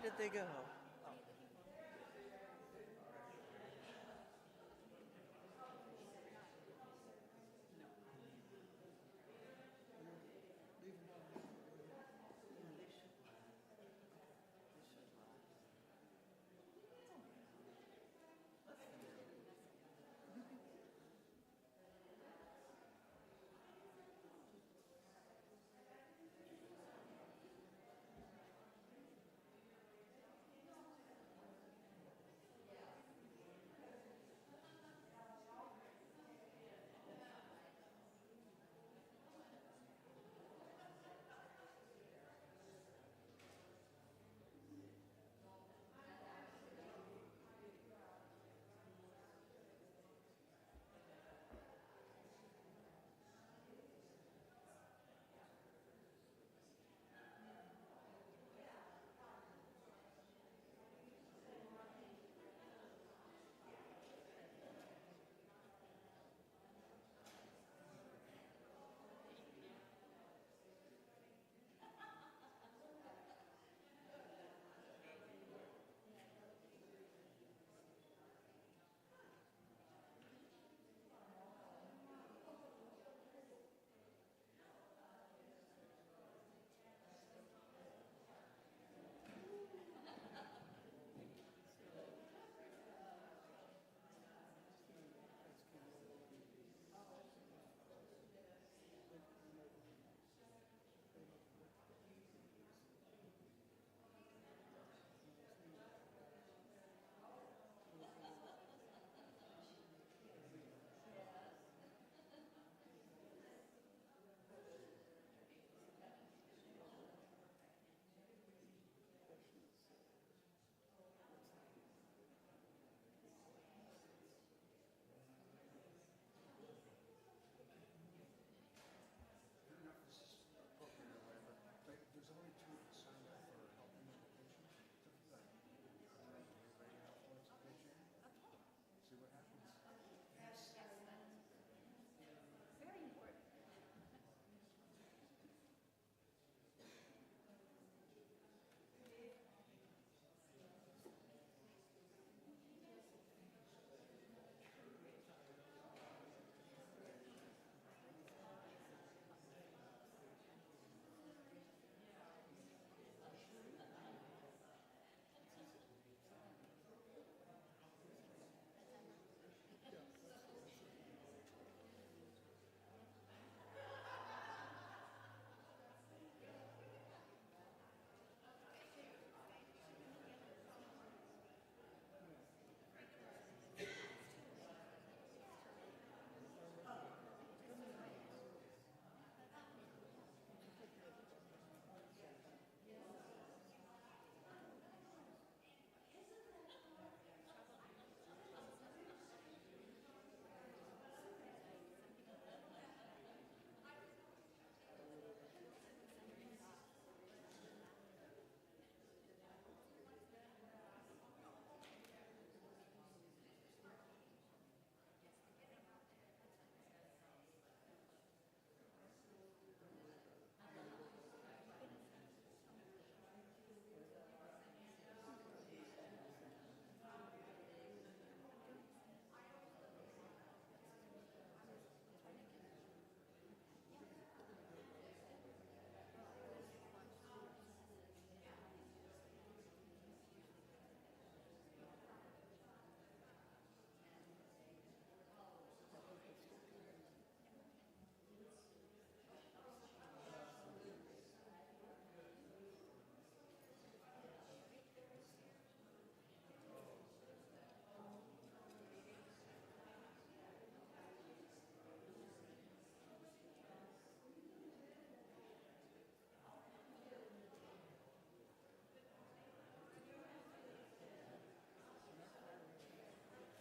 did they go?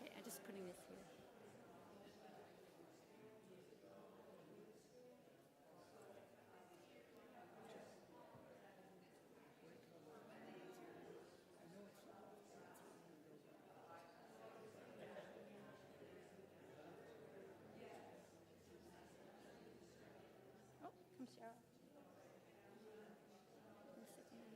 Okay, I'm just putting this here. Oh, come Cheryl. One second.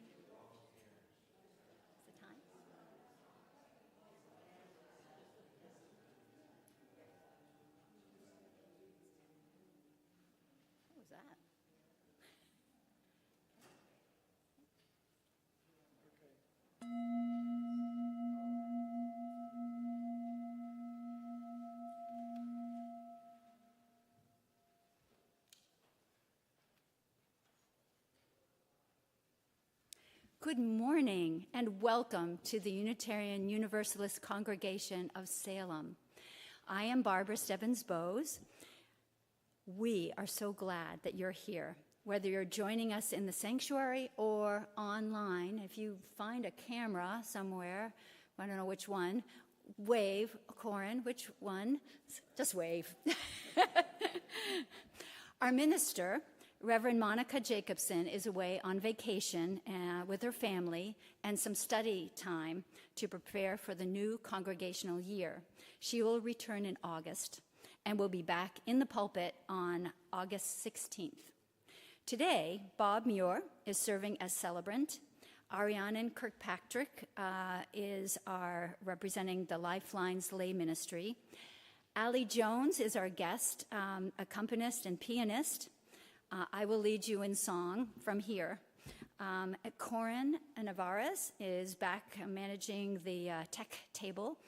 that? Good morning and welcome to the Unitarian Universalist Congregation of Salem. I am Barbara Stebbins-Boaz. We are so glad that you're here, whether you're joining us in the sanctuary or online. If you find a camera somewhere, I don't know which one, wave. Corin, which one? Just wave. Our minister, Reverend Monica Jacobson, is away on vacation with her family and some study time to prepare for the new congregational year. She will return in August and will be back in the pulpit on August 16th. Today, Bob Muir is serving as celebrant. Ariane Kirkpatrick is representing the Lifelines lay ministry. Allie Jones is our guest, accompanist and pianist. I will lead you in song from here. Corin Navarez is back managing the tech table,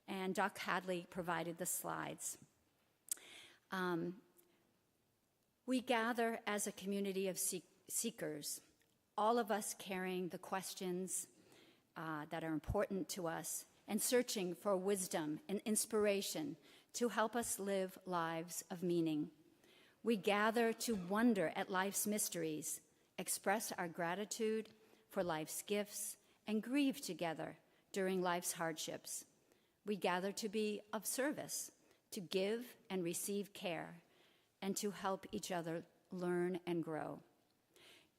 and Doc Hadley provided the slides. We gather as a community of seekers, all of us carrying the questions that are important to us and searching for wisdom and inspiration to help us live lives of meaning. We gather to wonder at life's mysteries, express our gratitude for life's gifts, and grieve together during life's hardships. We gather to be of service, to give and receive care, and to help each other learn and grow.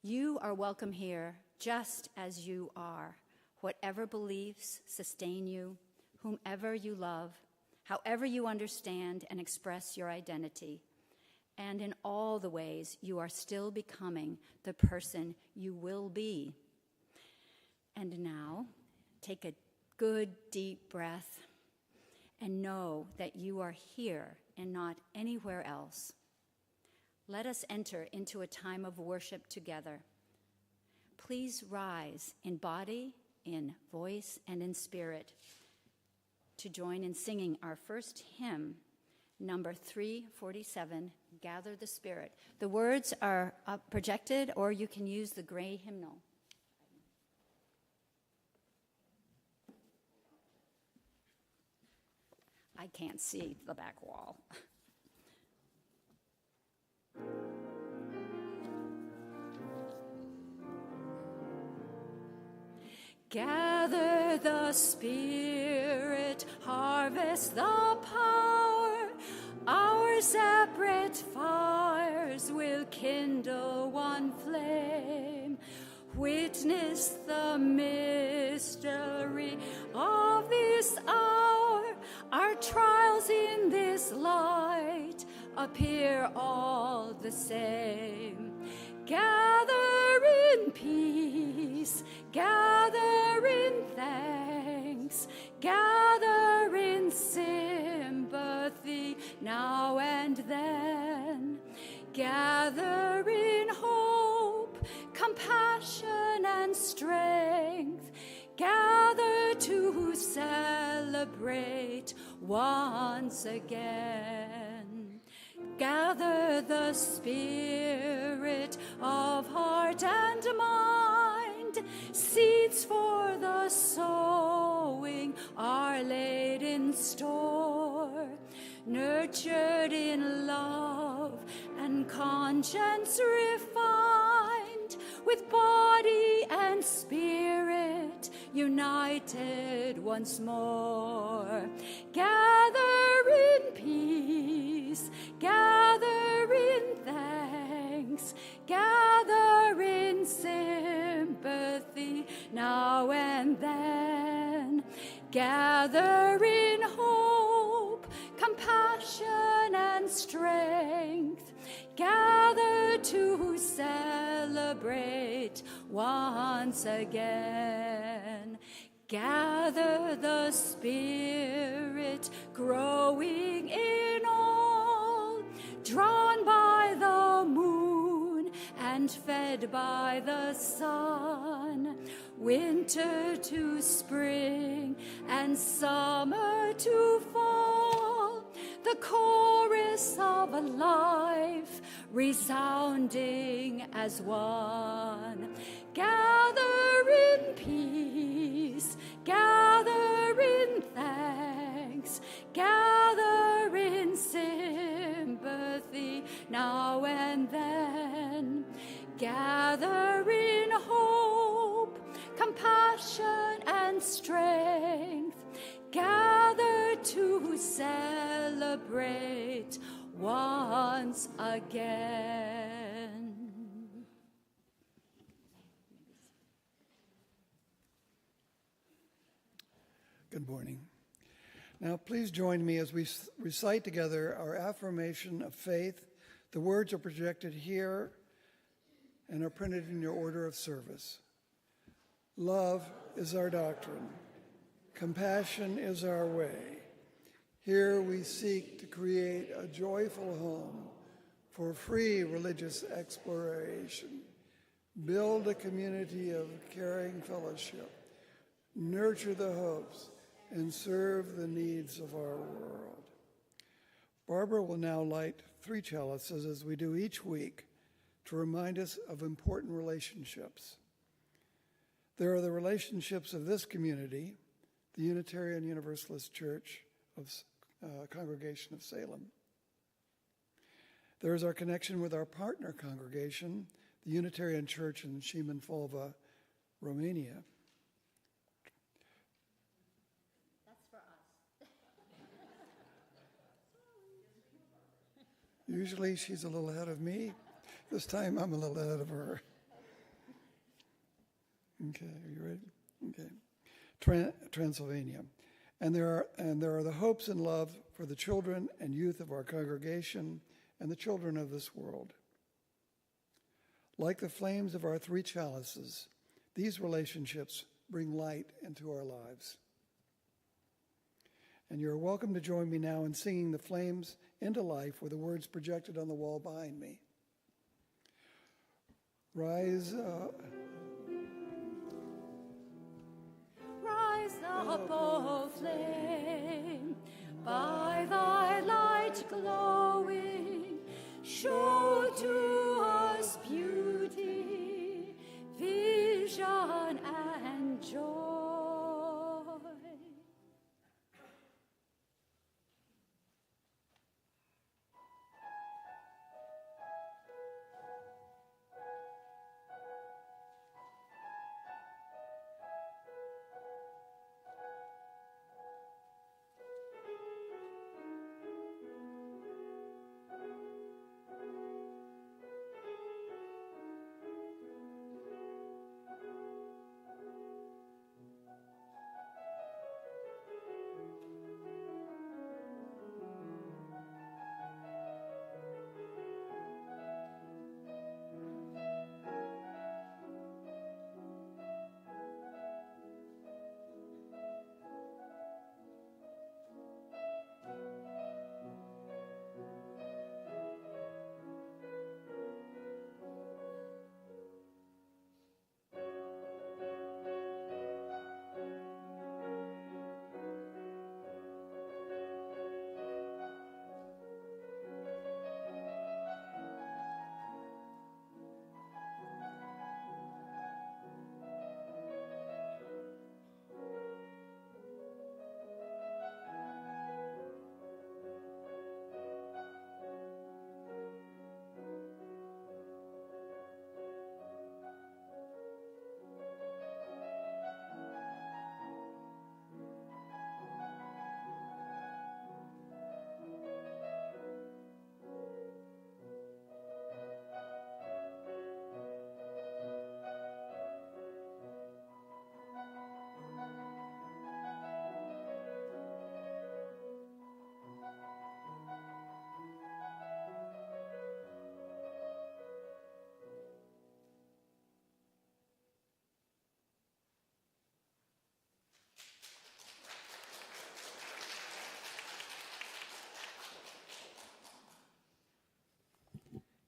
You are welcome here just as you are, whatever beliefs sustain you, whomever you love, however you understand and express your identity. And in all the ways you are still becoming the person you will be. And now, take a good deep breath and know that you are here and not anywhere else. Let us enter into a time of worship together. Please rise in body, in voice, and in spirit to join in singing our first hymn, number 347, Gather the Spirit. The words are projected, or you can use the gray hymnal. I can't see the back wall. Gather the Spirit, harvest the power. Our separate fires will kindle one flame. Witness the mystery of this hour. Our trials in this light appear all the same. Gather in peace, gather in thanks, gather in sympathy now and then. Gather in hope, compassion and strength. Gather to celebrate once again. Gather the spirit of heart and mind. Seeds for the sowing are laid in store. Nurtured in love and conscience refined, with body and spirit united once more. Gather in peace, gather in thanks, gather in sympathy now and then. Gather in hope, compassion and strength. Gather to celebrate once again. Gather the Spirit growing in all, drawn by the moon and fed by the sun, winter to spring and summer to fall, the chorus of a life resounding as one. Gather in peace, gather in thanks, gather in sympathy now and then. Gather in hope, compassion, and strength. Gather to celebrate once again. Good morning. Now, please join me as we recite together our affirmation of faith. The words are projected here and are printed in your order of service. Love is our doctrine. Compassion is our way. Here we seek to create a joyful home for free religious exploration, build a community of caring fellowship, nurture the hopes, and serve the needs of our world. Barbara will now light 3 chalices as we do each week to remind us of important relationships. There are the relationships of this community, the Unitarian Universalist Church of Congregation of Salem. There is our connection with our partner congregation, the Unitarian Church in Šimun-Folva, Romania. Usually she's a little ahead of me. This time I'm a little ahead of her. Okay, are you ready? Okay. Transylvania. And there are the hopes and love for the children and youth of our congregation and the children of this world. Like the flames of our 3 chalices, these relationships bring light into our lives. And you're welcome to join me now in singing the flames into life with the words projected on the wall behind me. Rise up. Rise up, O flame, by thy light glowing, show to us beauty, vision, and joy.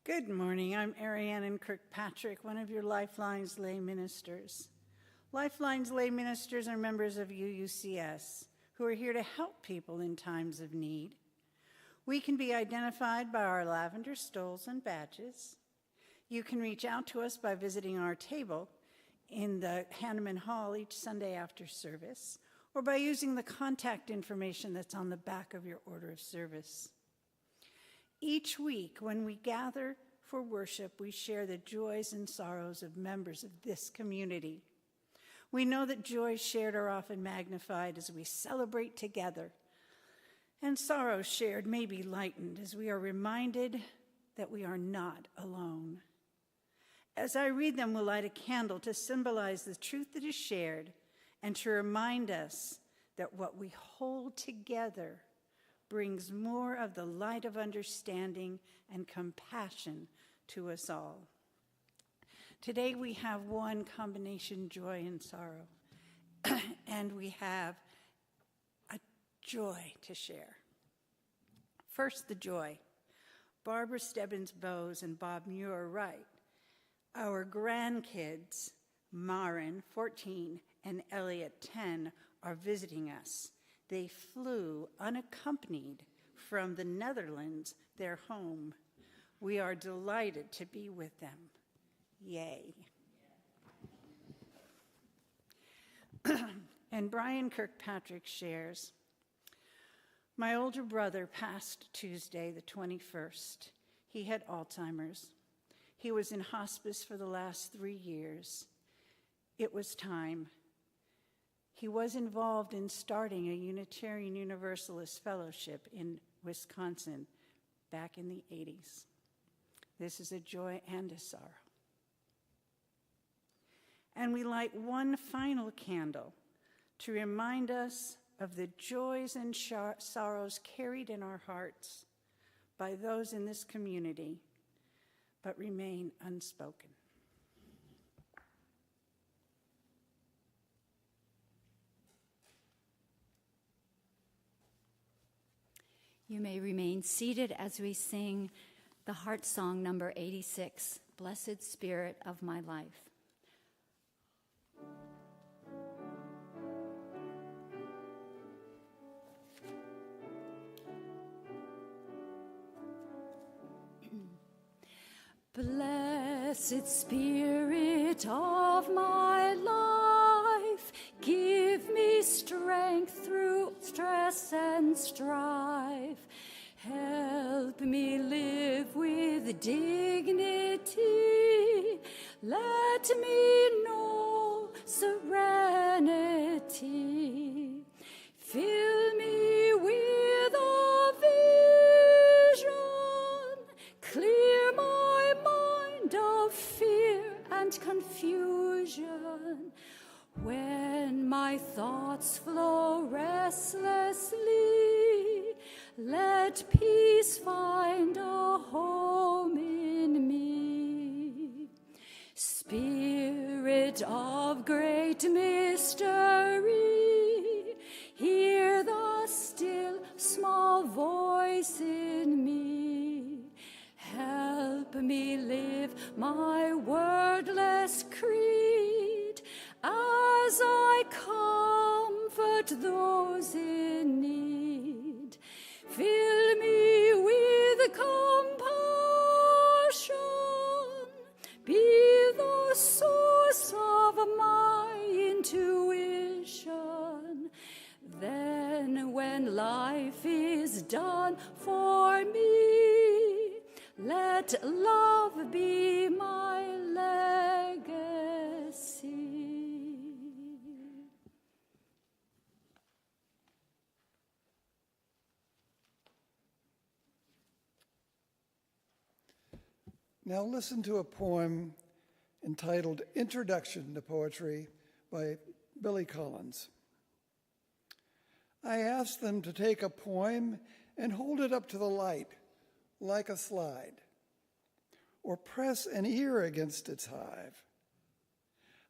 Good morning. I'm Arianne Kirkpatrick, one of your Lifelines lay ministers. Lifelines lay ministers are members of UUCS who are here to help people in times of need. We can be identified by our lavender stoles and badges. You can reach out to us by visiting our table in the Hanneman Hall each Sunday after service, or by using the contact information that's on the back of your order of service. Each week, when we gather for worship, we share the joys and sorrows of members of this community. We know that joys shared are often magnified as we celebrate together, and sorrows shared may be lightened as we are reminded that we are not alone. As I read them, we'll light a candle to symbolize the truth that is shared and to remind us that what we hold together brings more of the light of understanding and compassion to us all. Today we have one combination, joy and sorrow, and we have a joy to share. First, the joy. Barbara Stebbins-Boaz and Bob Muir write, "Our grandkids, Maren, 14, and Elliot, 10, are visiting us. They flew unaccompanied from the Netherlands, their home. We are delighted to be with them. Yay." And Brian Kirkpatrick shares, "My older brother passed Tuesday, the 21st. He had Alzheimer's. He was in hospice for the last 3 years. It was time. He was involved in starting a Unitarian Universalist fellowship in Wisconsin back in the 80s. This is a joy and a sorrow." And we light one final candle to remind us of the joys and sorrows carried in our hearts by those in this community, but remain unspoken. You may remain seated as we sing the heart song number 86, Blessed Spirit of My Life. Blessed Spirit of my life, give me strength through stress and strife. Help me live with dignity. Let me know serenity. Fill me with a vision. Clear my mind of fear and confusion. When my thoughts flow restlessly, let peace find a home in me. Spirit of great mystery, hear the still small voice in me. Help me live my wordless creed as I comfort those in need. Fill me with compassion, be the source of my intuition. Then when life is done for me, let love be my legacy. Now listen to a poem entitled Introduction to Poetry by Billy Collins. I asked them to take a poem and hold it up to the light like a slide, or press an ear against its hive.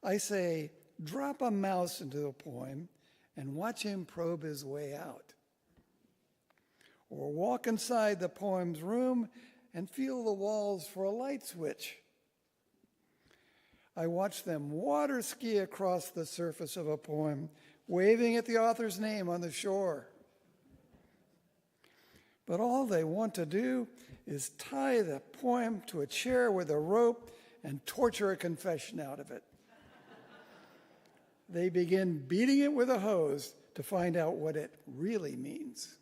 I say, drop a mouse into a poem and watch him probe his way out. Or walk inside the poem's room and feel the walls for a light switch. I watch them water ski across the surface of a poem, waving at the author's name on the shore. But all they want to do is tie the poem to a chair with a rope and torture a confession out of it. They begin beating it with a hose to find out what it really means.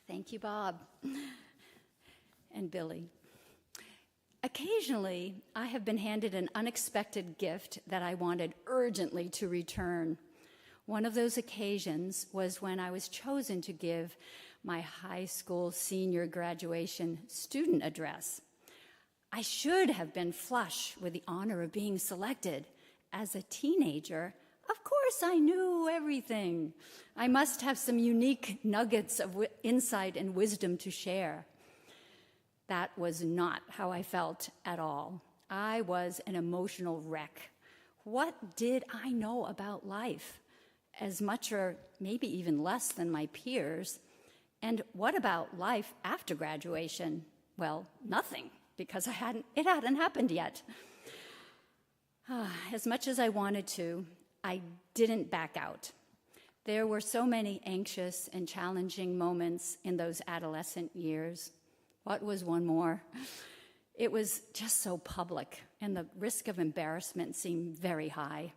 Thank you, Bob and Billy. Occasionally, I have been handed an unexpected gift that I wanted urgently to return. One of those occasions was when I was chosen to give my high school senior graduation student address. I should have been flush with the honor of being selected. As a teenager, of course I knew everything. I must have some unique nuggets of insight and wisdom to share. That was not how I felt at all. I was an emotional wreck. What did I know about life? As much or maybe even less than my peers. And what about life after graduation? Well, nothing, because it hadn't happened yet. As much as I wanted to, I didn't back out. There were so many anxious and challenging moments in those adolescent years. What was one more? It was just so public, and the risk of embarrassment seemed very high.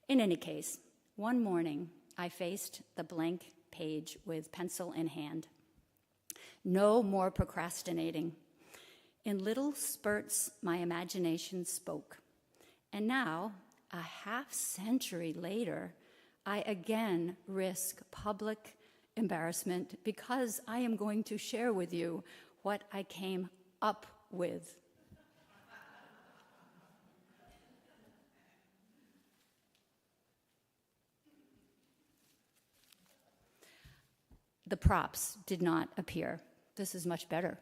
In any case, one morning, I faced the blank page with pencil in hand. No more procrastinating. In little spurts, my imagination spoke. And now, a half-century later, I again risk public embarrassment because I am going to share with you what I came up with. The props did not appear. This is much better.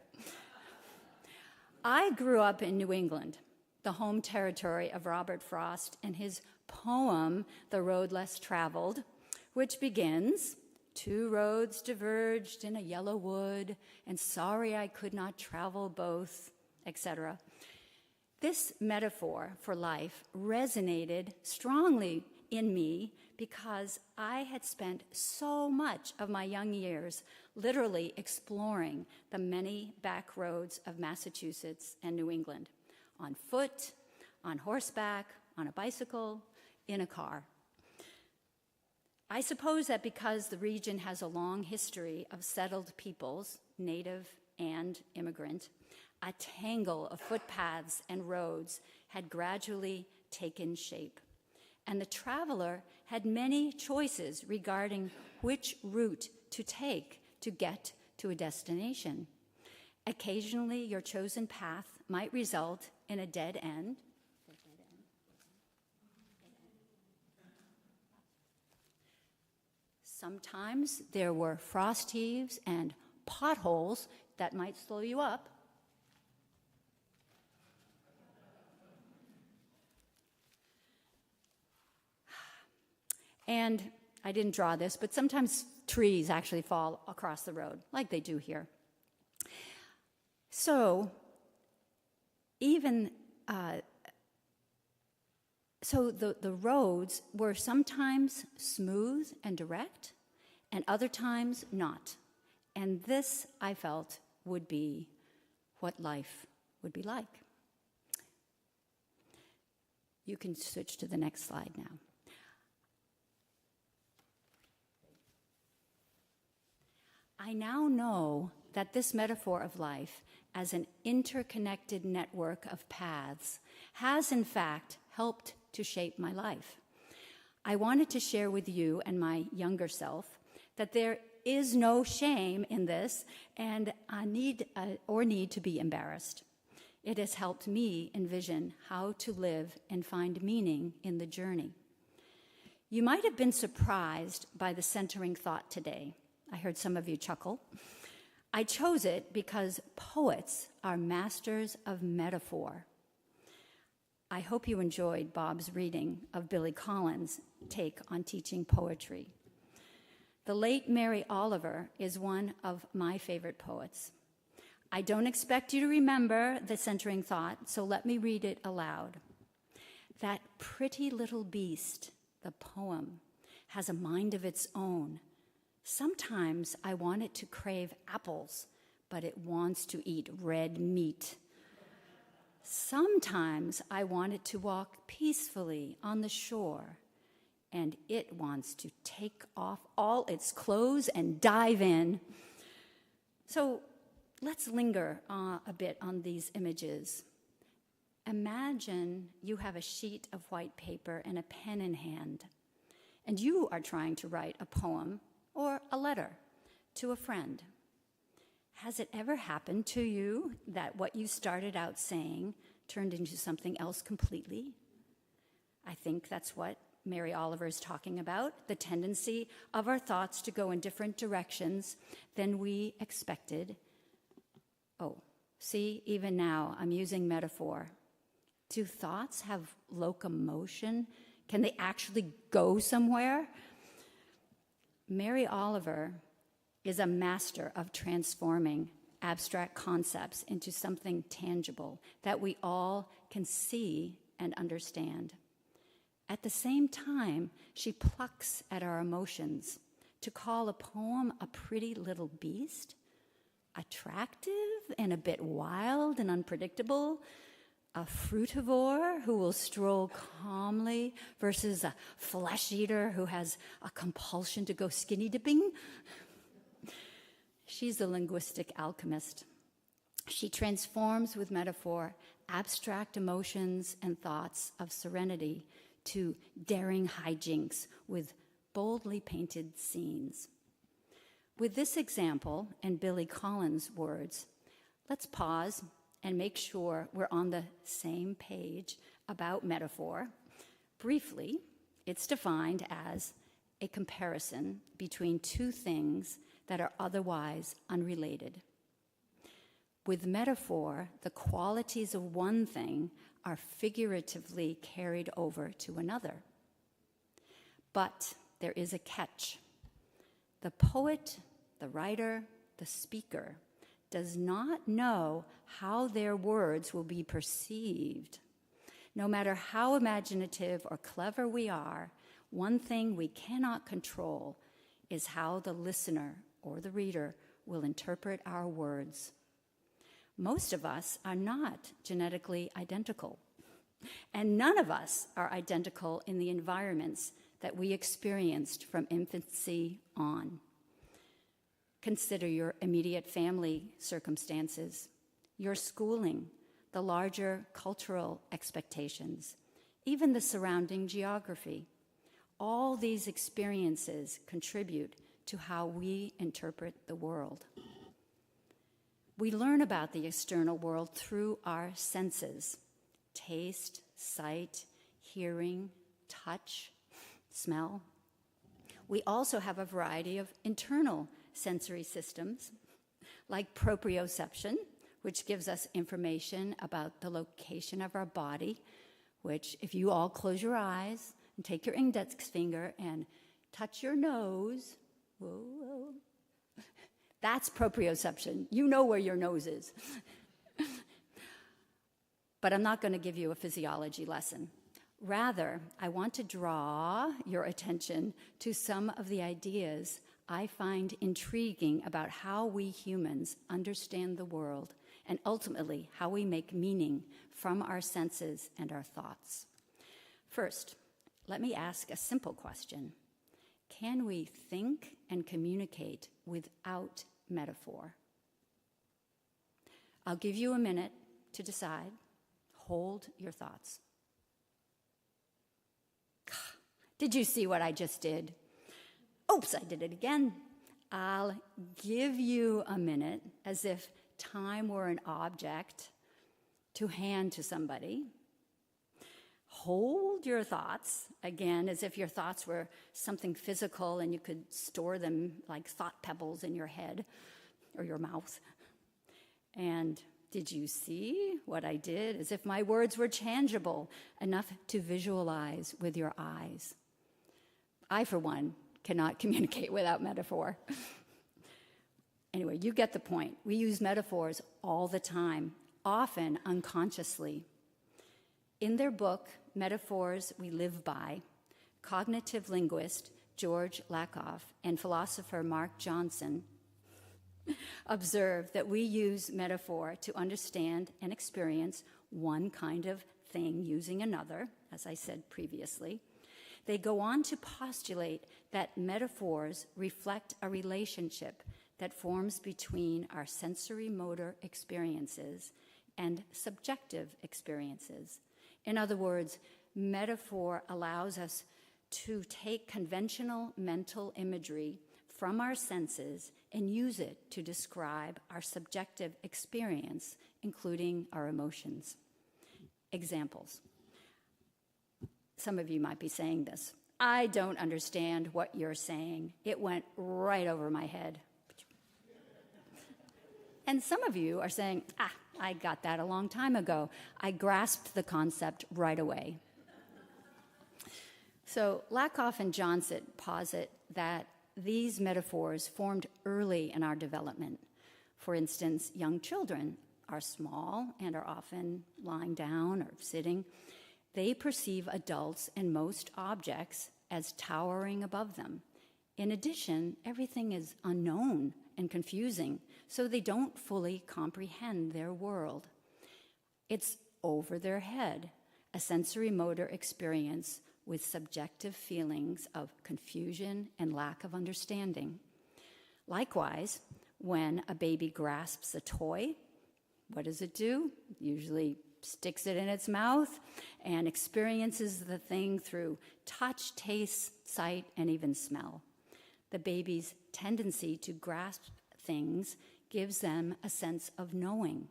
I grew up in New England, the home territory of Robert Frost and his poem, The Road Less Traveled, which begins, "Two roads diverged in a yellow wood, and sorry I could not travel both," etc. This metaphor for life resonated strongly in me because I had spent so much of my young years literally exploring the many back roads of Massachusetts and New England, on foot, on horseback, on a bicycle, in a car. I suppose that because the region has a long history of settled peoples, native and immigrant, a tangle of footpaths and roads had gradually taken shape. And the traveler had many choices regarding which route to take to get to a destination. Occasionally, your chosen path might result in a dead end. Sometimes there were frost heaves and potholes that might slow you up. And I didn't draw this, but sometimes trees actually fall across the road, like they do here. So, the roads were sometimes smooth and direct, and other times not. And this, I felt, would be what life would be like. You can switch to the next slide now. I now know that this metaphor of life as an interconnected network of paths has, in fact, helped to shape my life. I wanted to share with you and my younger self that there is no shame in this and a need to be embarrassed. It has helped me envision how to live and find meaning in the journey. You might have been surprised by the centering thought today. I heard some of you chuckle. I chose it because poets are masters of metaphor. I hope you enjoyed Bob's reading of Billy Collins' take on teaching poetry. The late Mary Oliver is one of my favorite poets. I don't expect you to remember the centering thought, so let me read it aloud. That pretty little beast, the poem, has a mind of its own. Sometimes I want it to crave apples, but it wants to eat red meat. Sometimes I want it to walk peacefully on the shore, and it wants to take off all its clothes and dive in. So let's linger a bit on these images. Imagine you have a sheet of white paper and a pen in hand, and you are trying to write a poem or a letter to a friend. Has it ever happened to you that what you started out saying turned into something else completely? I think that's what Mary Oliver is talking about, the tendency of our thoughts to go in different directions than we expected. Oh, see, even now I'm using metaphor. Do thoughts have locomotion? Can they actually go somewhere? Mary Oliver is a master of transforming abstract concepts into something tangible that we all can see and understand. At the same time, she plucks at our emotions. To call a poem a pretty little beast, attractive and a bit wild and unpredictable, a frutivore who will stroll calmly versus a flesh eater who has a compulsion to go skinny dipping. She's a linguistic alchemist. She transforms with metaphor abstract emotions and thoughts of serenity to daring hijinks with boldly painted scenes. With this example and Billy Collins' words, let's pause and make sure we're on the same page about metaphor. Briefly, it's defined as a comparison between two things that are otherwise unrelated. With metaphor, the qualities of one thing are figuratively carried over to another. But there is a catch. The poet, the writer, the speaker does not know how their words will be perceived. No matter how imaginative or clever we are, one thing we cannot control is how the listener or the reader will interpret our words. Most of us are not genetically identical, and none of us are identical in the environments that we experienced from infancy on. Consider your immediate family circumstances, your schooling, the larger cultural expectations, even the surrounding geography. All these experiences contribute to how we interpret the world. We learn about the external world through our senses: taste, sight, hearing, touch, smell. We also have a variety of internal sensory systems, like proprioception, which gives us information about the location of our body, which, if you all close your eyes and take your index finger and touch your nose, whoa, that's proprioception. You know where your nose is. But I'm not going to give you a physiology lesson. Rather, I want to draw your attention to some of the ideas I find intriguing about how we humans understand the world and ultimately how we make meaning from our senses and our thoughts. First, let me ask a simple question. Can we think and communicate without metaphor? I'll give you a minute to decide. Hold your thoughts. Did you see what I just did? Oops, I did it again. I'll give you a minute, as if time were an object to hand to somebody. Hold your thoughts, again, as if your thoughts were something physical and you could store them like thought pebbles in your head or your mouth. And did you see what I did? As if my words were tangible enough to visualize with your eyes. I, for one, cannot communicate without metaphor. Anyway, you get the point. We use metaphors all the time, often unconsciously. In their book, Metaphors We Live By, cognitive linguist George Lakoff and philosopher Mark Johnson observe that we use metaphor to understand and experience one kind of thing using another, as I said previously. They go on to postulate that metaphors reflect a relationship that forms between our sensory motor experiences and subjective experiences. In other words, metaphor allows us to take conventional mental imagery from our senses and use it to describe our subjective experience, including our emotions. Examples. Some of you might be saying this. I don't understand what you're saying. It went right over my head. And some of you are saying, I got that a long time ago. I grasped the concept right away. So Lakoff and Johnson posit that these metaphors formed early in our development. For instance, young children are small and are often lying down or sitting. They perceive adults and most objects as towering above them. In addition, everything is unknown and confusing, so they don't fully comprehend their world. It's over their head, a sensory motor experience with subjective feelings of confusion and lack of understanding. Likewise, when a baby grasps a toy, what does it do? Usually sticks it in its mouth and experiences the thing through touch, taste, sight, and even smell. The baby's tendency to grasp things gives them a sense of knowing,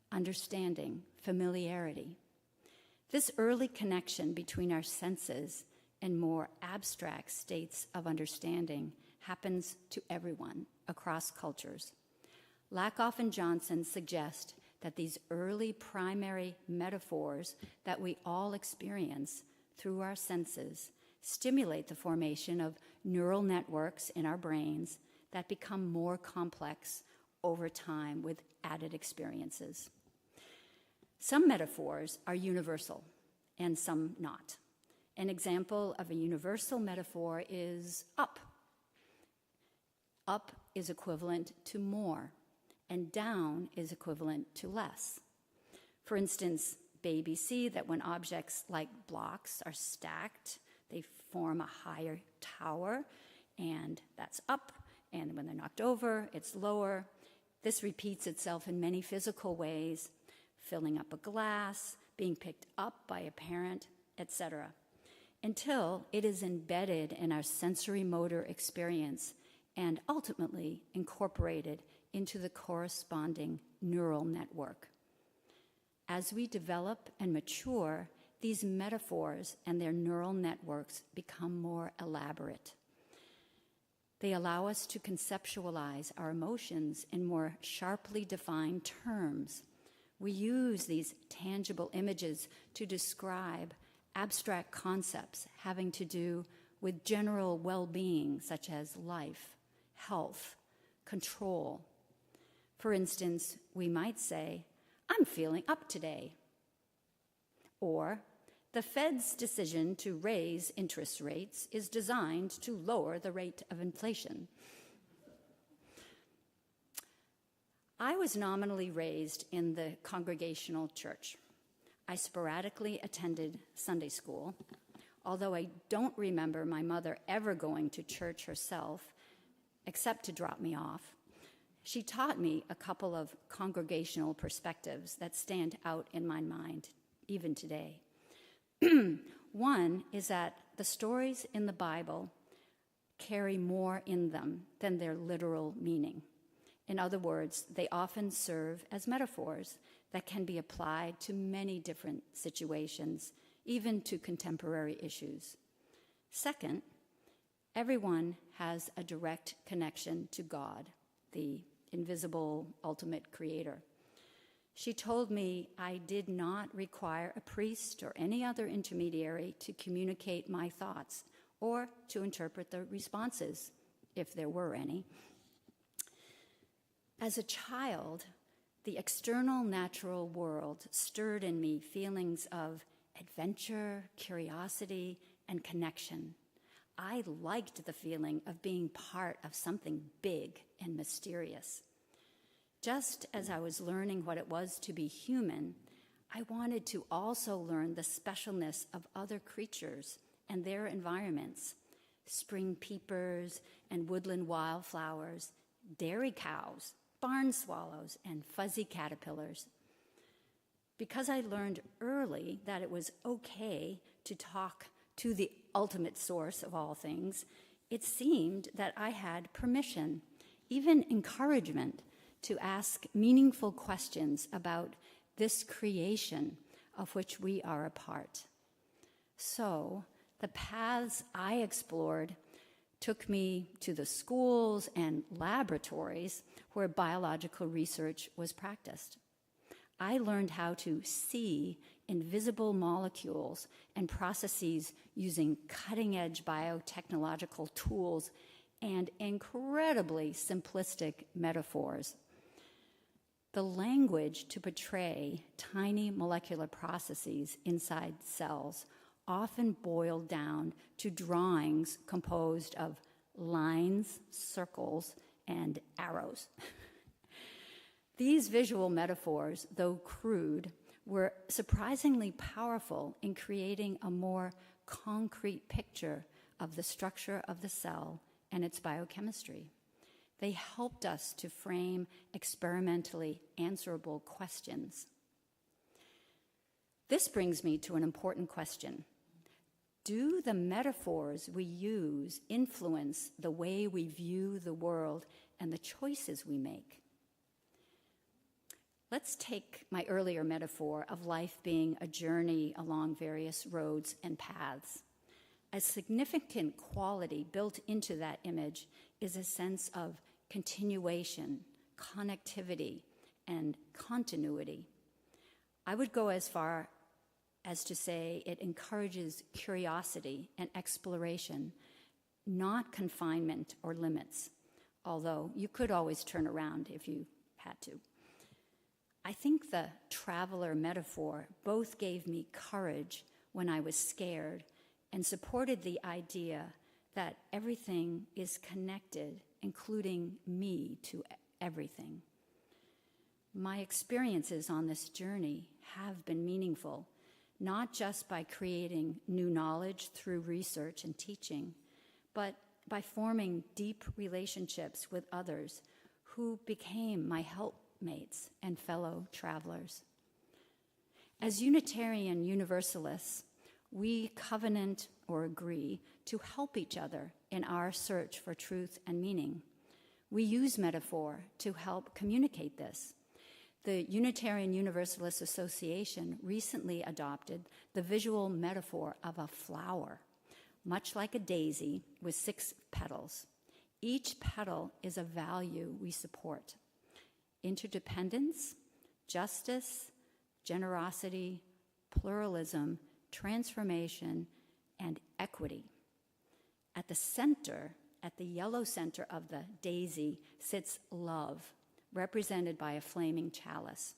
understanding, familiarity. This early connection between our senses and more abstract states of understanding happens to everyone across cultures. Lakoff and Johnson suggest that these early primary metaphors that we all experience through our senses stimulate the formation of neural networks in our brains that become more complex over time with added experiences. Some metaphors are universal and some not. An example of a universal metaphor is up. Up is equivalent to more, and down is equivalent to less. For instance, babies see that when objects like blocks are stacked, they form a higher tower, and that's up, and when they're knocked over, it's lower. This repeats itself in many physical ways, filling up a glass, being picked up by a parent, etc., until it is embedded in our sensory motor experience and ultimately incorporated into the corresponding neural network. As we develop and mature, these metaphors and their neural networks become more elaborate. They allow us to conceptualize our emotions in more sharply defined terms. We use these tangible images to describe abstract concepts having to do with general well-being, such as life, health, control. For instance, we might say, I'm feeling up today. Or, the Fed's decision to raise interest rates is designed to lower the rate of inflation. I was nominally raised in the Congregational church. I sporadically attended Sunday school, although I don't remember my mother ever going to church herself, except to drop me off. She taught me a couple of congregational perspectives that stand out in my mind, even today. One is that the stories in the Bible carry more in them than their literal meaning. In other words, they often serve as metaphors that can be applied to many different situations, even to contemporary issues. Second, everyone has a direct connection to God, the invisible ultimate creator. She told me I did not require a priest or any other intermediary to communicate my thoughts or to interpret the responses, if there were any. As a child, the external natural world stirred in me feelings of adventure, curiosity, and connection. I liked the feeling of being part of something big and mysterious. Just as I was learning what it was to be human, I wanted to also learn the specialness of other creatures and their environments, spring peepers and woodland wildflowers, dairy cows, barn swallows, and fuzzy caterpillars. Because I learned early that it was okay to talk to the ultimate source of all things, it seemed that I had permission, even encouragement, to ask meaningful questions about this creation of which we are a part. So, the paths I explored took me to the schools and laboratories where biological research was practiced. I learned how to see invisible molecules and processes using cutting-edge biotechnological tools and incredibly simplistic metaphors. The language to portray tiny molecular processes inside cells often boiled down to drawings composed of lines, circles, and arrows. These visual metaphors, though crude, were surprisingly powerful in creating a more concrete picture of the structure of the cell and its biochemistry. They helped us to frame experimentally answerable questions. This brings me to an important question. Do the metaphors we use influence the way we view the world and the choices we make? Let's take my earlier metaphor of life being a journey along various roads and paths. A significant quality built into that image is a sense of continuation, connectivity, and continuity. I would go as far as to say it encourages curiosity and exploration, not confinement or limits, although you could always turn around if you had to. I think the traveler metaphor both gave me courage when I was scared and supported the idea that everything is connected, including me, to everything. My experiences on this journey have been meaningful, not just by creating new knowledge through research and teaching, but by forming deep relationships with others who became my helpmates and fellow travelers. As Unitarian Universalists, we covenant or agree to help each other in our search for truth and meaning. We use metaphor to help communicate this. The Unitarian Universalist Association recently adopted the visual metaphor of a flower, much like a daisy with 6 petals. Each petal is a value we support: interdependence, justice, generosity, pluralism, transformation, and equity. At the center, at the yellow center of the daisy, sits love, represented by a flaming chalice.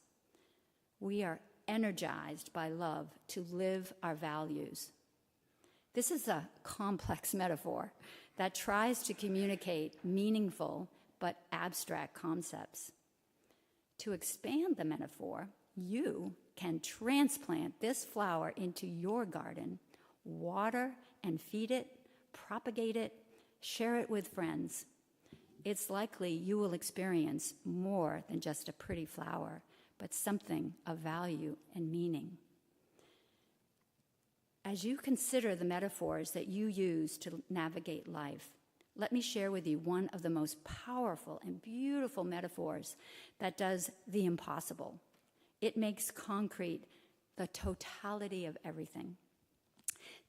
We are energized by love to live our values. This is a complex metaphor that tries to communicate meaningful but abstract concepts. To expand the metaphor, you can transplant this flower into your garden, water and feed it, propagate it, share it with friends. It's likely you will experience more than just a pretty flower, but something of value and meaning. As you consider the metaphors that you use to navigate life, let me share with you one of the most powerful and beautiful metaphors that does the impossible. It makes concrete the totality of everything.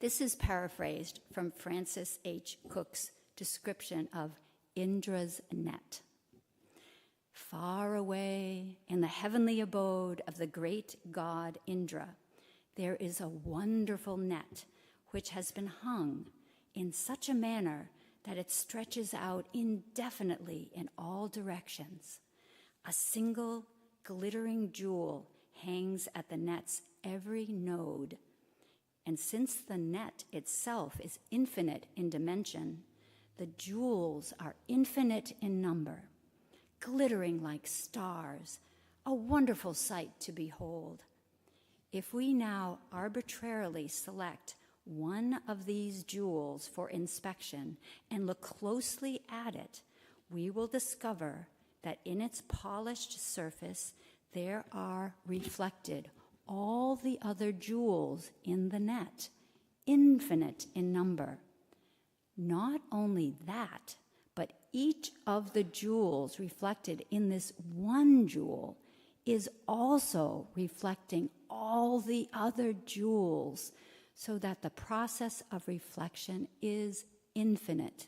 This is paraphrased from Francis H. Cook's description of Indra's net. Far away in the heavenly abode of the great god Indra, there is a wonderful net which has been hung in such a manner that it stretches out indefinitely in all directions. A single glittering jewel hangs at the net's every node. And since the net itself is infinite in dimension, the jewels are infinite in number, glittering like stars, a wonderful sight to behold. If we now arbitrarily select one of these jewels for inspection and look closely at it, we will discover that in its polished surface there are reflected all the other jewels in the net, infinite in number. Not only that, but each of the jewels reflected in this one jewel is also reflecting all the other jewels, so that the process of reflection is infinite.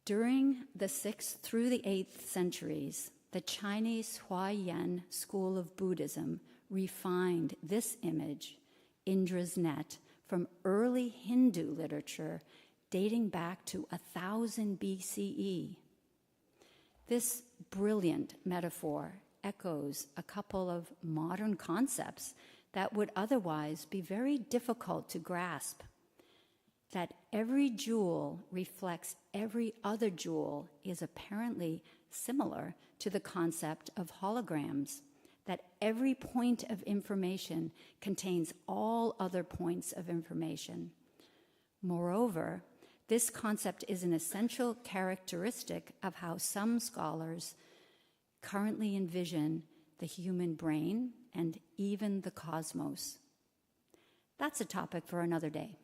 During the 6th through the 8th centuries, the Chinese Huayan school of Buddhism refined this image, Indra's net, from early Hindu literature dating back to 1000 BCE. This brilliant metaphor echoes a couple of modern concepts that would otherwise be very difficult to grasp. That every jewel reflects every other jewel is apparently similar to the concept of holograms, that every point of information contains all other points of information. Moreover, this concept is an essential characteristic of how some scholars currently envision the human brain and even the cosmos. That's a topic for another day.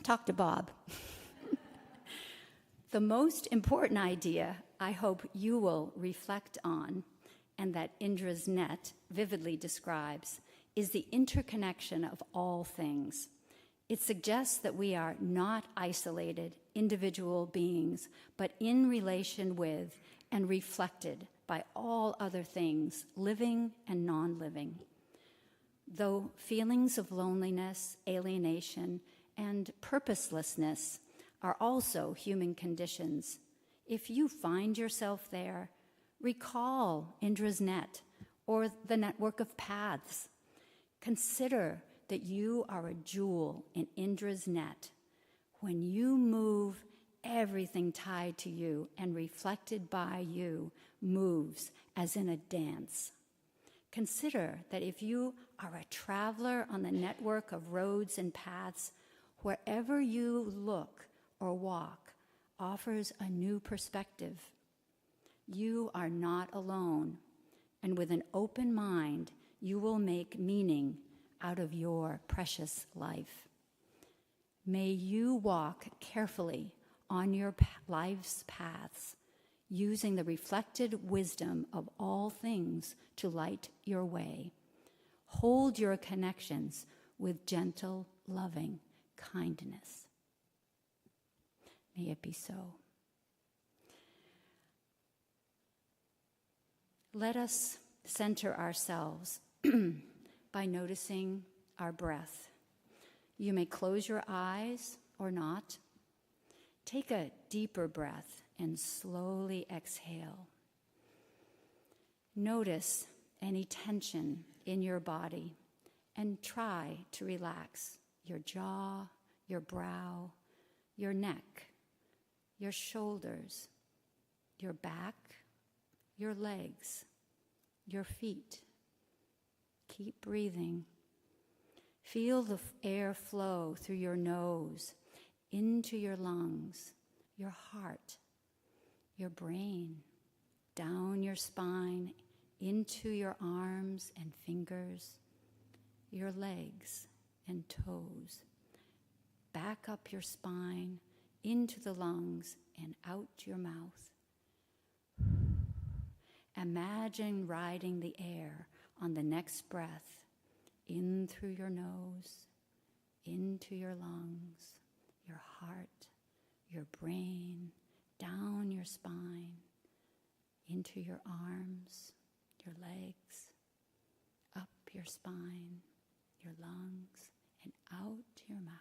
Talk to Bob. The most important idea I hope you will reflect on, and that Indra's net vividly describes, is the interconnection of all things. It suggests that we are not isolated individual beings, but in relation with and reflected by all other things, living and non-living. Though feelings of loneliness, alienation, and purposelessness are also human conditions, if you find yourself there, recall Indra's net or the network of paths. Consider that you are a jewel in Indra's net. When you move, everything tied to you and reflected by you moves as in a dance. Consider that if you are a traveler on the network of roads and paths, wherever you look or walk offers a new perspective. You are not alone, and with an open mind, you will make meaning out of your precious life. May you walk carefully on your life's paths, using the reflected wisdom of all things to light your way. Hold your connections with gentle, loving kindness. May it be so. Let us center ourselves by noticing our breath. You may close your eyes or not. Take a deeper breath and slowly exhale. Notice any tension in your body and try to relax your jaw, your brow, your neck, your shoulders, your back, your legs, your feet. Keep breathing. Feel the air flow through your nose, into your lungs, your heart, your brain, down your spine, into your arms and fingers, your legs and toes, back up your spine, into the lungs and out your mouth. Imagine riding the air on the next breath, in through your nose, into your lungs, your heart, your brain, down your spine, into your arms, your legs, up your spine, your lungs, and out your mouth.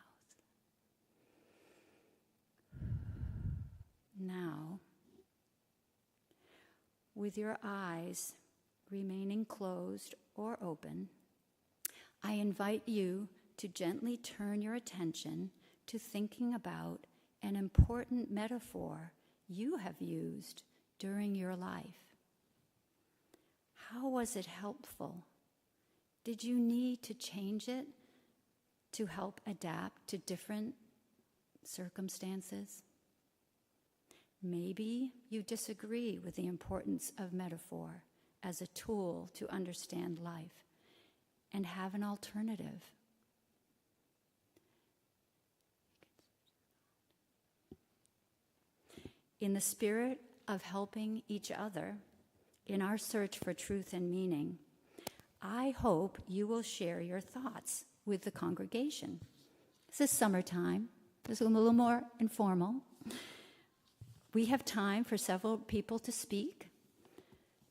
Now, with your eyes remaining closed or open, I invite you to gently turn your attention to thinking about an important metaphor you have used during your life. How was it helpful? Did you need to change it to help adapt to different circumstances? Maybe you disagree with the importance of metaphor as a tool to understand life and have an alternative. In the spirit of helping each other in our search for truth and meaning, I hope you will share your thoughts with the congregation. This is summertime. This is a little more informal. We have time for several people to speak.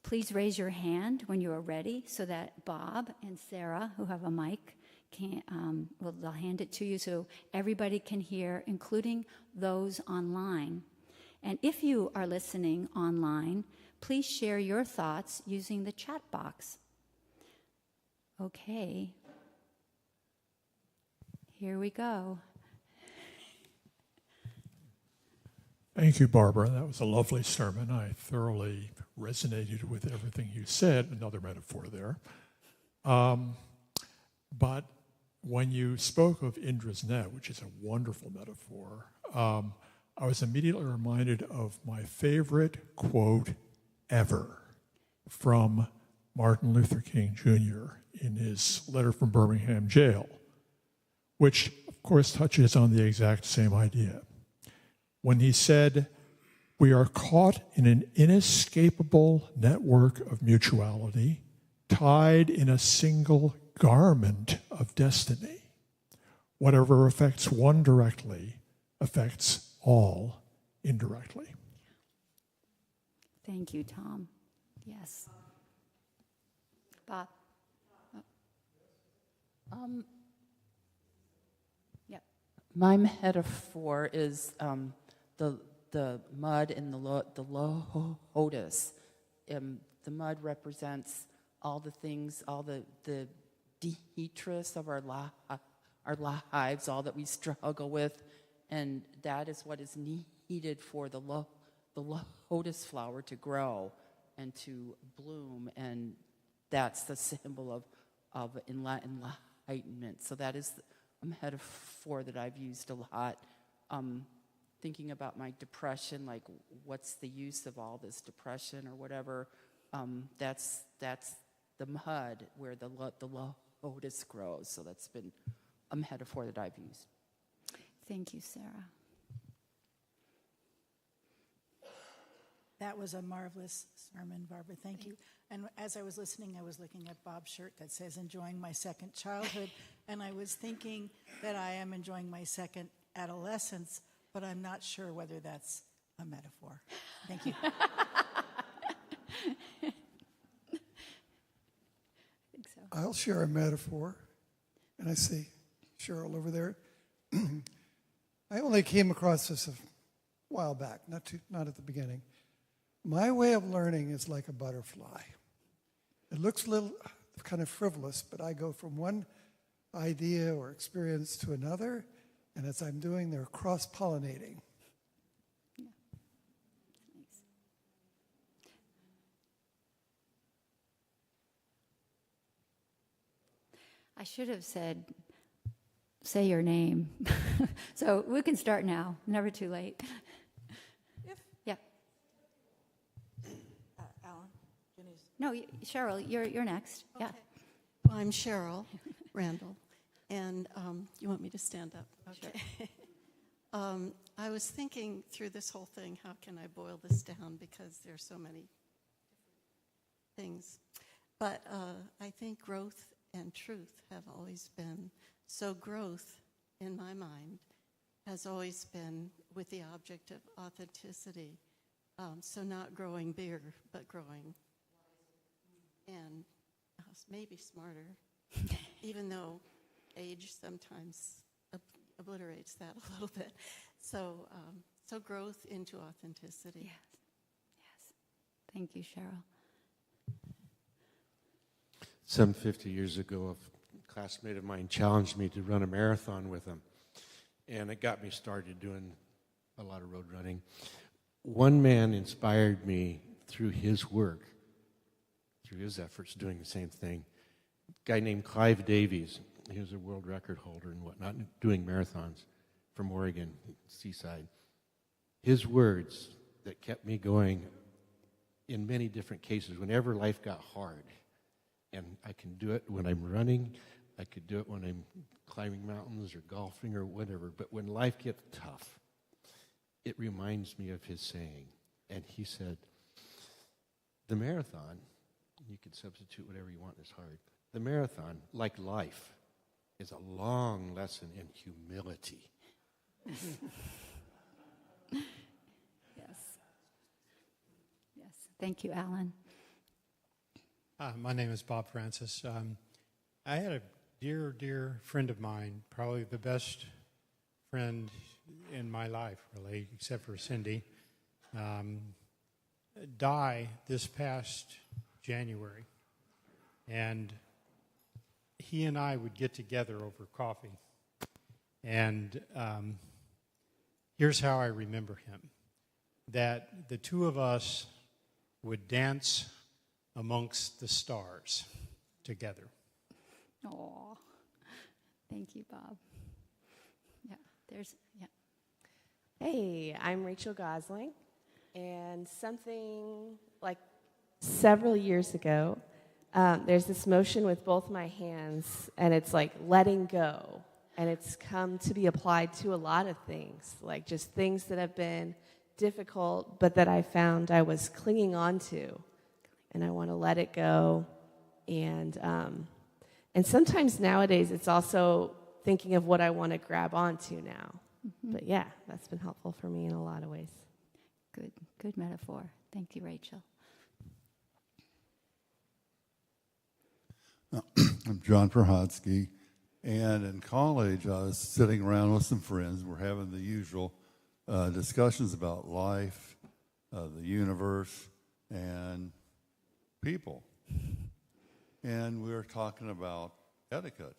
Please raise your hand when you are ready so that Bob and Sarah, who have a mic, they'll hand it to you so everybody can hear, including those online. And if you are listening online, please share your thoughts using the chat box. Okay. Here we go. Thank you, Barbara. That was a lovely sermon. I thoroughly resonated with everything you said. Another metaphor there. But when you spoke of Indra's net, which is a wonderful metaphor, I was immediately reminded of my favorite quote ever from Martin Luther King Jr. in his letter from Birmingham jail, which, of course, touches on the exact same idea. When he said, "We are caught in an inescapable network of mutuality, tied in a single garment of destiny. Whatever affects one directly affects all indirectly." Thank you, Tom. Yes. Bob? Yep. My metaphor is the mud and the lotus. The mud represents all the things, all the detritus of our lives, all that we struggle with, and that is what is needed for the lotus flower to grow and to bloom, and that's the symbol of enlightenment. So that is a metaphor that I've used a lot. Thinking about my depression, like what's the use of all this depression or whatever, that's the mud where the lotus grows. So that's been a metaphor that I've used. Thank you, Sarah. That was a marvelous sermon, Barbara. Thank you. And as I was listening, I was looking at Bob's shirt that says, "Enjoying my second childhood." And I was thinking that I am enjoying my second adolescence, but I'm not sure whether that's a metaphor. Thank you. I think so. I'll share a metaphor, and I see Cheryl over there. I only came across this a while back, not at the beginning. My way of learning is like a butterfly. It looks a little kind of frivolous, but I go from one idea or experience to another, and as I'm doing, they're cross-pollinating. Yeah. Nice. I should have said, say your name. So we can start now. Never too late. Yeah. Alan? Jenny's. No, Cheryl, you're next. Okay. Yeah. Well, I'm Cheryl Randall, and you want me to stand up? Okay. Sure. I was thinking through this whole thing, how can I boil this down, because there's so many things. But I think growth and truth have always been, so growth, in my mind, has always been with the object of authenticity. So not growing bigger, but growing and maybe smarter, even though age sometimes obliterates that a little bit. So, so growth into authenticity. Yes. Yes. Thank you, Cheryl. Some 50 years ago, a classmate of mine challenged me to run a marathon with him. And it got me started doing a lot of road running. One man inspired me through his work, through his efforts doing the same thing. A guy named Clive Davies. He was a world record holder and whatnot, doing marathons from Oregon, seaside. His words that kept me going in many different cases, whenever life got hard. And I can do it when I'm running, I could do it when I'm climbing mountains or golfing or whatever, but when life gets tough, it reminds me of his saying. And he said, the marathon, you could substitute whatever you want, it's hard. The marathon, like life, is a long lesson in humility. Yes. Yes. Thank you, Alan. My name is Bob Francis. I had a dear, dear friend of mine, probably the best friend in my life, really, except for Cindy, die this past January. And he and I would get together over coffee. And here's how I remember him. That the two of us would dance amongst the stars together. Oh, thank you, Bob. Yeah. Hey, I'm Rachel Gosling, and something like several years ago, there's this motion with both my hands, and it's like letting go, and it's come to be applied to a lot of things, like just things that have been difficult, but that I found I was clinging on to, and I want to let it go, and sometimes nowadays it's also thinking of what I want to grab onto now. Mm-hmm. But yeah, that's been helpful for me in a lot of ways. Good metaphor. Thank you, Rachel. I'm John Prohodsky, and in college I was sitting around with some friends. We're having the usual discussions about life, the universe, and people. And we were talking about etiquette.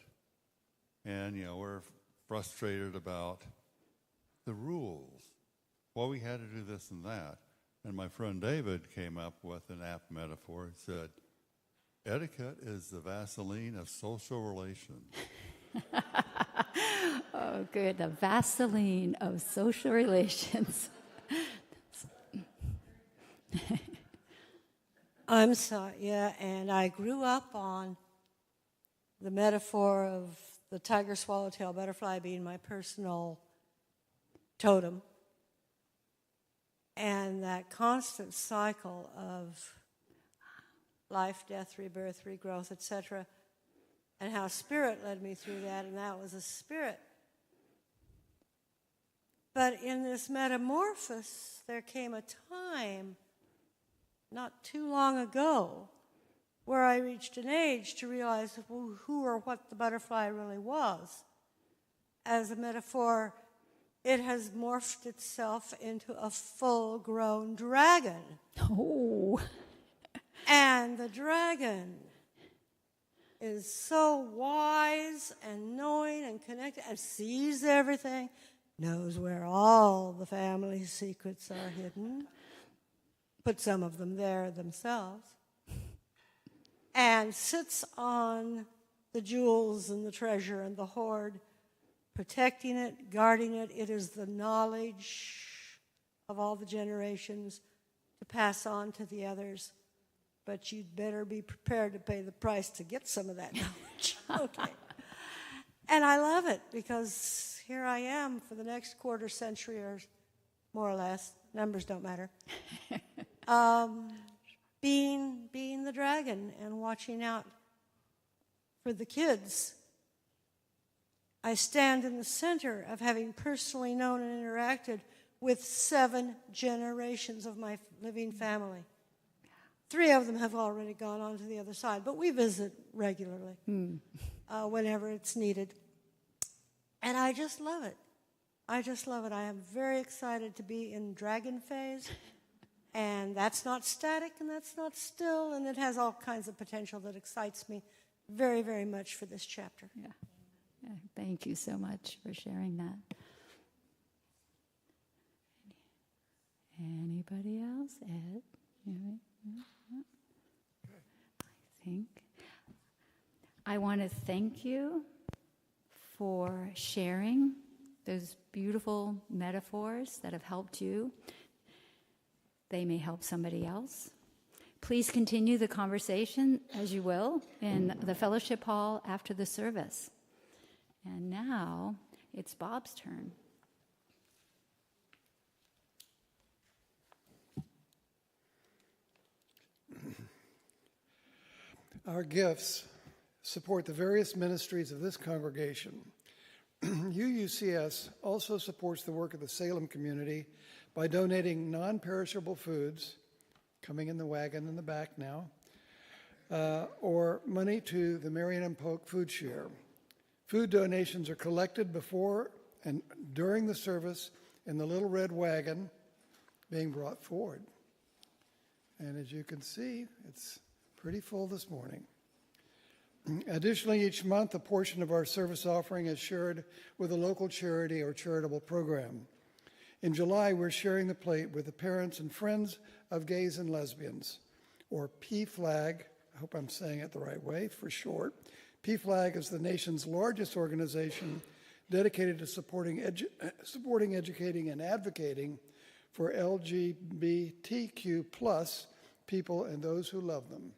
And, we're frustrated about the rules. Well, we had to do this and that. And my friend David came up with an apt metaphor. He said, etiquette is the Vaseline of social relations. Oh, good. The Vaseline of social relations. I'm Satya, and I grew up on the metaphor of the tiger swallowtail butterfly being my personal totem, and that constant cycle of life, death, rebirth, regrowth, etc., and how spirit led me through that, and that was a spirit. But in this metamorphosis, there came a time not too long ago where I reached an age to realize who or what the butterfly really was. As a metaphor, it has morphed itself into a full-grown dragon. Oh. And the dragon is so wise and knowing and connected and sees everything, knows where all the family secrets are hidden, put some of them there themselves, and sits on the jewels and the treasure and the hoard, protecting it, guarding it. It is the knowledge of all the generations to pass on to the others. But you'd better be prepared to pay the price to get some of that knowledge. Okay. And I love it because here I am for the next quarter century or more or less, numbers don't matter, being the dragon and watching out for the kids. I stand in the center of having personally known and interacted with 7 generations of my living family. 3 of them have already gone on to the other side, but we visit regularly whenever it's needed. And I just love it. I just love it. I am very excited to be in dragon phase. And that's not static and that's not still. And it has all kinds of potential that excites me very, very much for this chapter. Yeah. Thank you so much for sharing that. Anybody else? Ed? I think. I want to thank you for sharing those beautiful metaphors that have helped you. They may help somebody else. Please continue the conversation, as you will, in the fellowship hall after the service. And now it's Bob's turn. Our gifts support the various ministries of this congregation. UUCS also supports the work of the Salem community by donating non-perishable foods, coming in the wagon in the back now, or money to the Marion and Polk Food Share. Food donations are collected before and during the service in the little red wagon being brought forward. And as you can see, it's pretty full this morning. Additionally, each month, a portion of our service offering is shared with a local charity or charitable program. In July, we're sharing the plate with the parents and friends of gays and lesbians, or PFLAG. I hope I'm saying it the right way for short. PFLAG is the nation's largest organization dedicated to supporting, educating, and advocating for LGBTQ plus people and those who love them.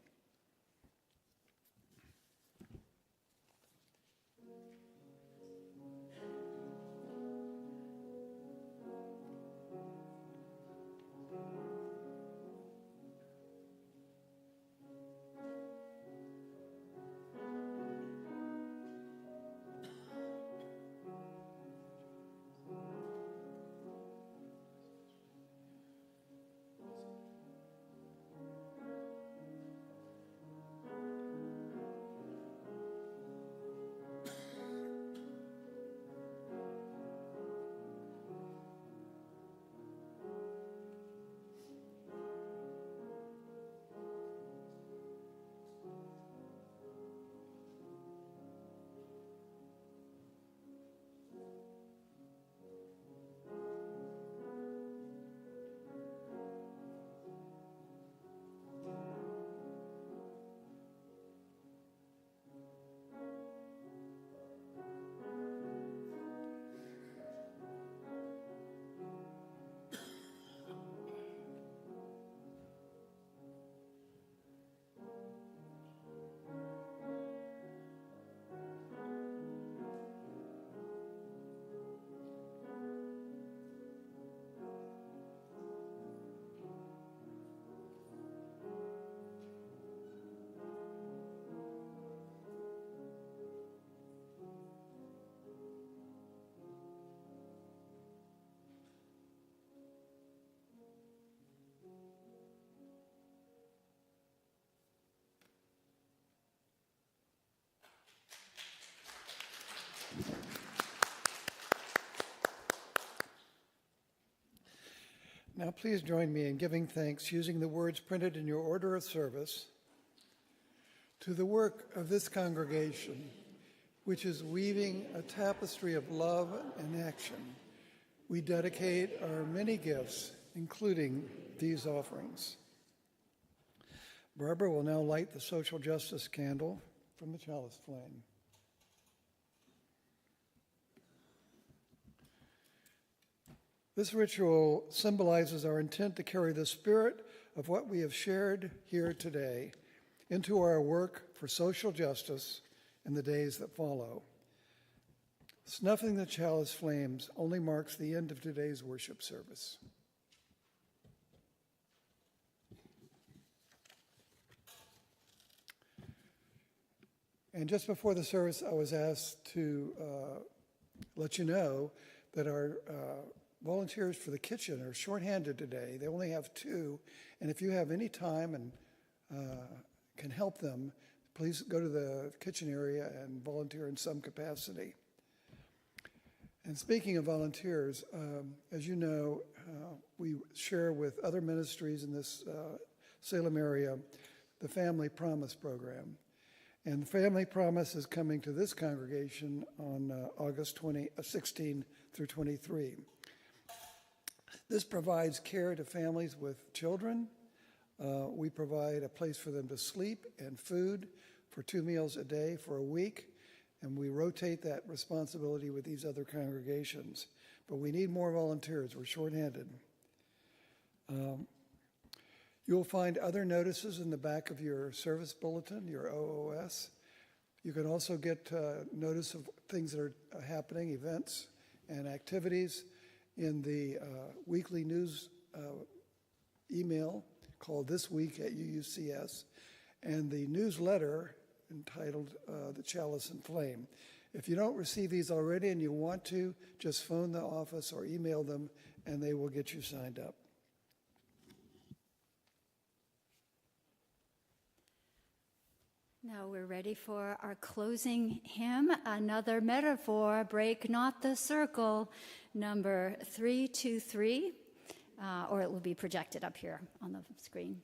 Now please join me in giving thanks using the words printed in your order of service to the work of this congregation, which is weaving a tapestry of love and action. We dedicate our many gifts, including these offerings. Barbara will now light the social justice candle from the chalice flame. This ritual symbolizes our intent to carry the spirit of what we have shared here today into our work for social justice in the days that follow. Snuffing the chalice flames only marks the end of today's worship service. And just before the service, I was asked to let you know that our volunteers for the kitchen are shorthanded today. They only have 2, and if you have any time and can help them, please go to the kitchen area and volunteer in some capacity. And speaking of volunteers, as you know, we share with other ministries in this Salem area the Family Promise program. And the Family Promise is coming to this congregation on August 16 through 23. This provides care to families with children. We provide a place for them to sleep and food for 2 meals a day for a week. And we rotate that responsibility with these other congregations. But we need more volunteers. We're shorthanded. You'll find other notices in the back of your service bulletin, your OOS. You can also get notice of things that are happening, events and activities in the weekly news email called This Week at UUCS, and the newsletter entitled The Chalice and Flame. If you don't receive these already and you want to, just phone the office or email them and they will get you signed up. Now we're ready for our closing hymn, Another Metaphor, Break Not the Circle, number 323, or it will be projected up here on the screen.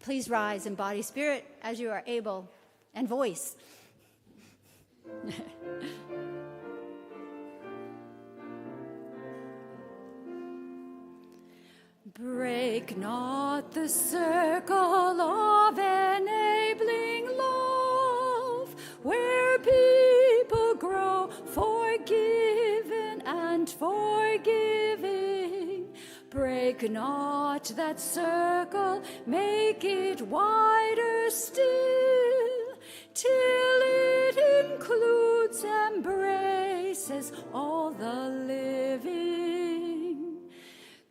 Please rise in body, spirit, as you are able, and voice. Break not the circle of enabling love, where people grow forgiven and forgiving. Break not that circle, make it wider still, till it includes, embraces all the living.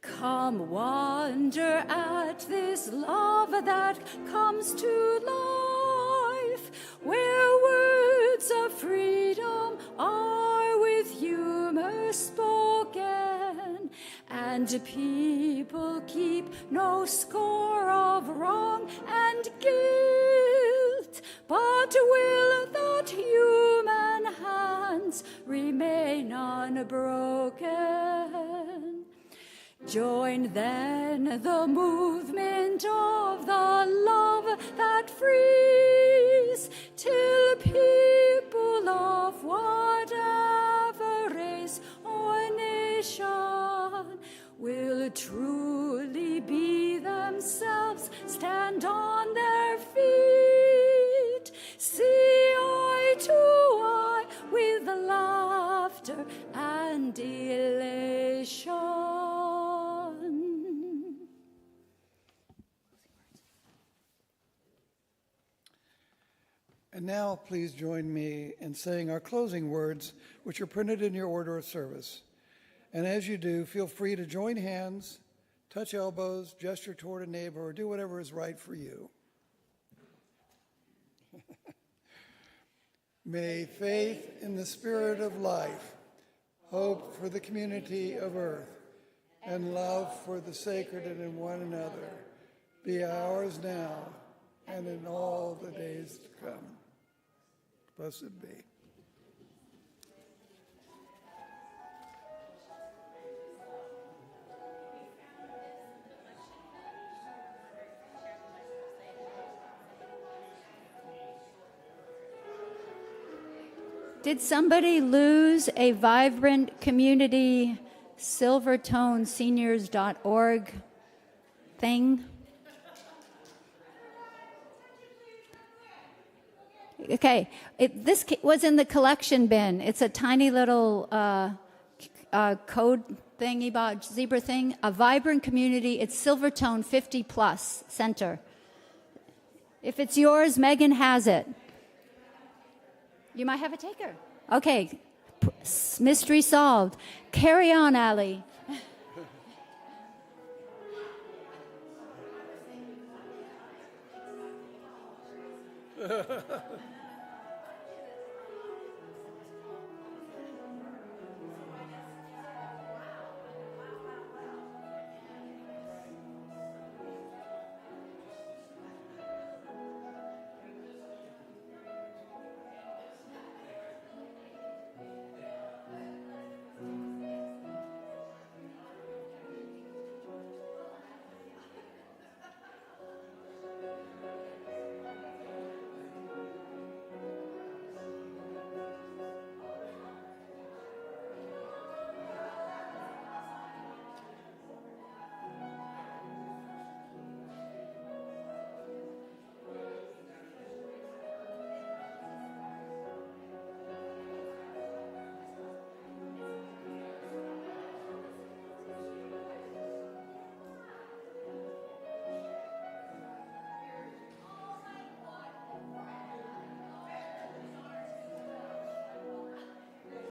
Come wonder at this love that comes to life, where words of freedom are with humor spoken, and people keep no score of wrong and guilt, but will that human hands remain unbroken. Join then the movement of the love that frees, till people of whatever race or nation will truly be themselves, stand on their feet, see eye to eye with laughter and elation. And now please join me in saying our closing words, which are printed in your order of service. And as you do, feel free to join hands, touch elbows, gesture toward a neighbor, or do whatever is right for you. May faith in the spirit of life, hope for the community of earth, and love for the sacred and in one another be ours now and in all the days to come. Blessed be. Did somebody lose a vibrant community silvertoneseniors.org thing? Okay, this was in the collection bin. It's a tiny little code thingy, zebra thing. A vibrant community. It's Silvertone 50 Plus Center. If it's yours, Megan has it. You might have a taker. Okay, mystery solved. Carry on, Allie.